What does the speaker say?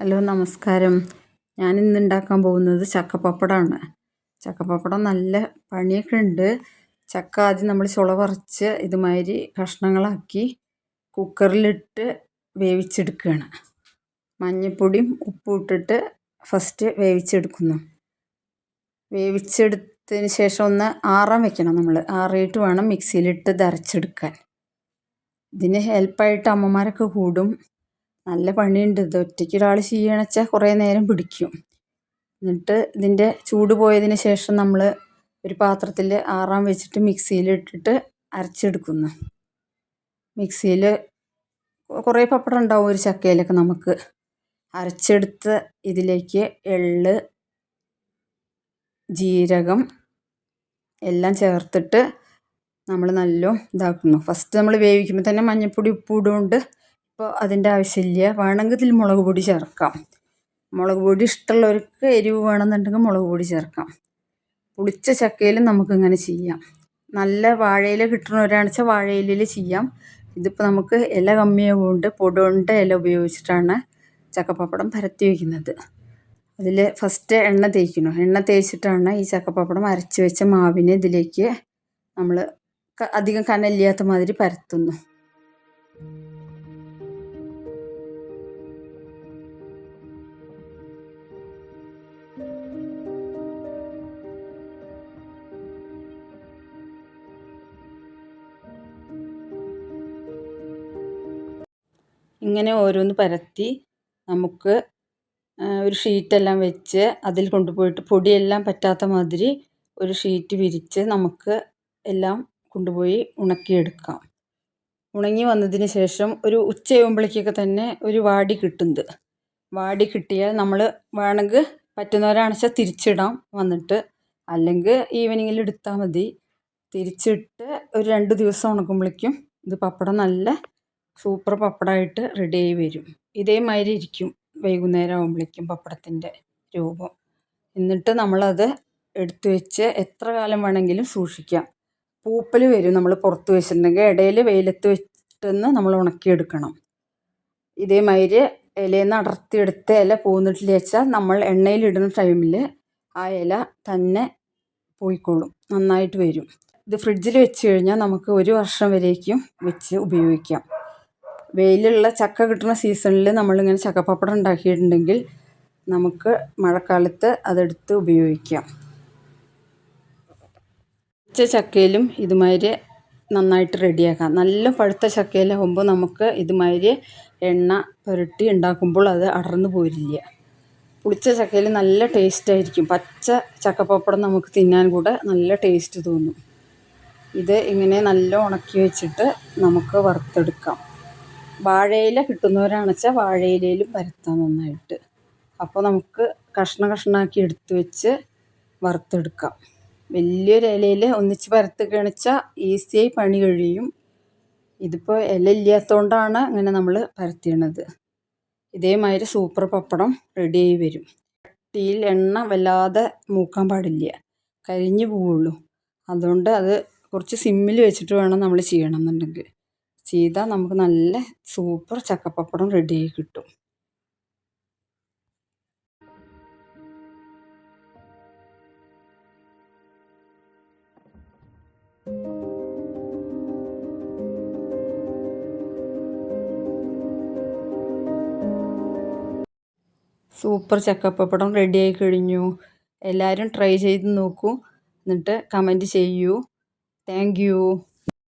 Hello നമസ്കാരം. ഞാനിന്ന് ഉണ്ടാക്കാൻ പോകുന്നത് ചക്കപ്പപ്പടമാണ്. ചക്കപ്പപ്പടം നല്ല പണിയൊക്കെ ഉണ്ട്. ചക്ക ആദ്യം നമ്മൾ ചുള പറിച്ച് ഇതുമാതിരി കഷ്ണങ്ങളാക്കി കുക്കറിലിട്ട് വേവിച്ചെടുക്കുകയാണ്. മഞ്ഞൾപ്പൊടിയും ഉപ്പും ഇട്ടിട്ട് ഫസ്റ്റ് വേവിച്ചെടുക്കുന്നു. വേവിച്ചെടുത്തതിന് ശേഷം ഒന്ന് ആറാൻ വെക്കണം. നമ്മൾ ആറിയിട്ട് വേണം മിക്സിയിലിട്ട് ഇത് അരച്ചെടുക്കാൻ. ഇതിന് ഹെൽപ്പായിട്ട് അമ്മമാരൊക്കെ കൂടും. നല്ല പണിയുണ്ട്. ഇത് ഒറ്റയ്ക്ക് ഒരാൾ ചെയ്യണമെന്ന് വെച്ചാൽ കുറേ നേരം പിടിക്കും. എന്നിട്ട് ഇതിൻ്റെ ചൂട് പോയതിന് ശേഷം നമ്മൾ ഒരു പാത്രത്തിൽ ആറാൻ വെച്ചിട്ട് മിക്സിയിലിട്ടിട്ട് അരച്ചെടുക്കുന്നു. മിക്സിയിൽ കുറേ പപ്പടം ഉണ്ടാവും ഒരു ചക്കയിലൊക്കെ. നമുക്ക് അരച്ചെടുത്ത് ഇതിലേക്ക് എള്ള്, ജീരകം എല്ലാം ചേർത്തിട്ട് നമ്മൾ നല്ലോണം ഇതാക്കുന്നു. ഫസ്റ്റ് നമ്മൾ വേവിക്കുമ്പോൾ തന്നെ മഞ്ഞൾപ്പൊടി ഉപ്പ് ഇടുകൊണ്ട് ഇപ്പോൾ അതിൻ്റെ ആവശ്യമില്ല. വേണമെങ്കിൽ ഇതിൽ മുളക് പൊടി ചേർക്കാം. മുളക് പൊടി ഇഷ്ടമുള്ളവർക്ക് എരിവ് വേണമെന്നുണ്ടെങ്കിൽ മുളക് പൊടി ചേർക്കാം. പുളിച്ച ചക്കയിലും നമുക്കിങ്ങനെ ചെയ്യാം. നല്ല വാഴയില കിട്ടുന്നവരാണെന്ന് വെച്ചാൽ വാഴയിലയിൽ ചെയ്യാം. ഇതിപ്പോൾ നമുക്ക് ഇല കമ്മിയായതുകൊണ്ട് പൊടുകൊണ്ട് ഇല ഉപയോഗിച്ചിട്ടാണ് ചക്കപ്പപ്പടം പരത്തി വയ്ക്കുന്നത്. അതിൽ ഫസ്റ്റ് എണ്ണ തേക്കണം. എണ്ണ തേച്ചിട്ടാണ് ഈ ചക്കപ്പപ്പടം അരച്ച് വെച്ച മാവിനെ ഇതിലേക്ക് നമ്മൾ അധികം കനലില്ലാത്ത മാതിരി പരത്തുന്നു. ഇങ്ങനെ ഓരോന്ന് പരത്തി നമുക്ക് ഒരു ഷീറ്റെല്ലാം വെച്ച് അതിൽ കൊണ്ടുപോയിട്ട് പൊടിയെല്ലാം പറ്റാത്ത മാതിരി ഒരു ഷീറ്റ് വിരിച്ച് നമുക്ക് എല്ലാം കൊണ്ടുപോയി ഉണക്കിയെടുക്കാം. ഉണങ്ങി വന്നതിന് ശേഷം ഒരു ഉച്ചയാകുമ്പോഴേക്കൊക്കെ തന്നെ ഒരു വാടി കിട്ടുന്നത്. വാടി കിട്ടിയാൽ നമ്മൾ വേണമെങ്കിൽ പറ്റുന്നവരാണെന്ന് വെച്ചാൽ തിരിച്ചിടാം വന്നിട്ട്, അല്ലെങ്കിൽ ഈവനിങ്ങിൽ എടുത്താൽ മതി. തിരിച്ചിട്ട് ഒരു 2 ദിവസം ഉണക്കുമ്പോഴേക്കും ഇത് പപ്പടം നല്ല സൂപ്പർ പപ്പടമായിട്ട് റെഡിയായി വരും. ഇതേമാതിരി ഇരിക്കും വൈകുന്നേരം ആകുമ്പോഴേക്കും പപ്പടത്തിൻ്റെ രൂപം. എന്നിട്ട് നമ്മളത് എടുത്തു വെച്ച് എത്ര കാലം വേണമെങ്കിലും സൂക്ഷിക്കാം. പൂപ്പൽ വരും നമ്മൾ പുറത്ത് വെച്ചിട്ടുണ്ടെങ്കിൽ. ഇടയിൽ വെയിലത്ത് വെച്ചിട്ടൊന്ന് നമ്മൾ ഉണക്കിയെടുക്കണം. ഇതേമാതിരി ഇലയിൽ നിന്ന് അടർത്തിയെടുത്ത ഇല പോന്നിട്ടില്ല വെച്ചാൽ നമ്മൾ എണ്ണയിലിടുന്ന ടൈമിൽ ആ ഇല തന്നെ പോയിക്കോളും, നന്നായിട്ട് വരും. ഇത് ഫ്രിഡ്ജിൽ വെച്ച് കഴിഞ്ഞാൽ നമുക്ക് 1 വർഷം വരേക്കും വെച്ച് ഉപയോഗിക്കാം. വെയിലുള്ള ചക്ക കിട്ടുന്ന സീസണിൽ നമ്മളിങ്ങനെ ചക്കപ്പപ്പടം ഉണ്ടാക്കിയിട്ടുണ്ടെങ്കിൽ നമുക്ക് മഴക്കാലത്ത് അതെടുത്ത് ഉപയോഗിക്കാം. പച്ച ചക്കയിലും ഇതുമാതിരി നന്നായിട്ട് റെഡിയാക്കാം. നല്ല പഴുത്ത ചക്കയിലാകുമ്പോൾ നമുക്ക് ഇതുമാതിരി എണ്ണ പുരട്ടി ഉണ്ടാക്കുമ്പോൾ അത് അടർന്നു പോരില്ല. പുളിച്ച ചക്കയിൽ നല്ല ടേസ്റ്റായിരിക്കും. പച്ച ചക്കപ്പപ്പടം നമുക്ക് തിന്നാൻ കൂടെ നല്ല ടേസ്റ്റ് തോന്നും. ഇത് ഇങ്ങനെ നല്ല ഉണക്കി വെച്ചിട്ട് നമുക്ക് വറുത്തെടുക്കാം. വാഴയില കിട്ടുന്നവരാണെന്ന് വെച്ചാൽ വാഴയിലയിലും പരത്താം നന്നായിട്ട്. അപ്പോൾ നമുക്ക് കഷ്ണമാക്കി എടുത്ത് വെച്ച് വറുത്തെടുക്കാം. വലിയൊരു ഇലയിൽ ഒന്നിച്ച് പരത്തുകയാണെന്ന് വെച്ചാൽ ഈസിയായി പണി കഴിയും. ഇതിപ്പോൾ ഇല ഇല്ലാത്തതുകൊണ്ടാണ് അങ്ങനെ നമ്മൾ പരത്തിയത്. ഇതേമാതിരി സൂപ്പർ പപ്പടം റെഡിയായി വരും. ചട്ടിയിൽ എണ്ണ വല്ലാതെ മൂക്കാൻ പാടില്ല, കരിഞ്ഞു പോവുള്ളൂ. അതുകൊണ്ട് അത് കുറച്ച് സിമ്മിൽ വെച്ചിട്ട് വേണം നമ്മൾ ചെയ്യണമെന്നുണ്ടെങ്കിൽ. ചെയ്താൽ നമുക്ക് നല്ല സൂപ്പർ ചക്കപ്പപ്പടം റെഡിയായി കിട്ടും. സൂപ്പർ ചക്കപ്പപ്പടം റെഡിയായി കഴിഞ്ഞു. എല്ലാവരും ട്രൈ ചെയ്ത് നോക്കൂ. എന്നിട്ട് കമൻറ്റ് ചെയ്യൂ. Thank you.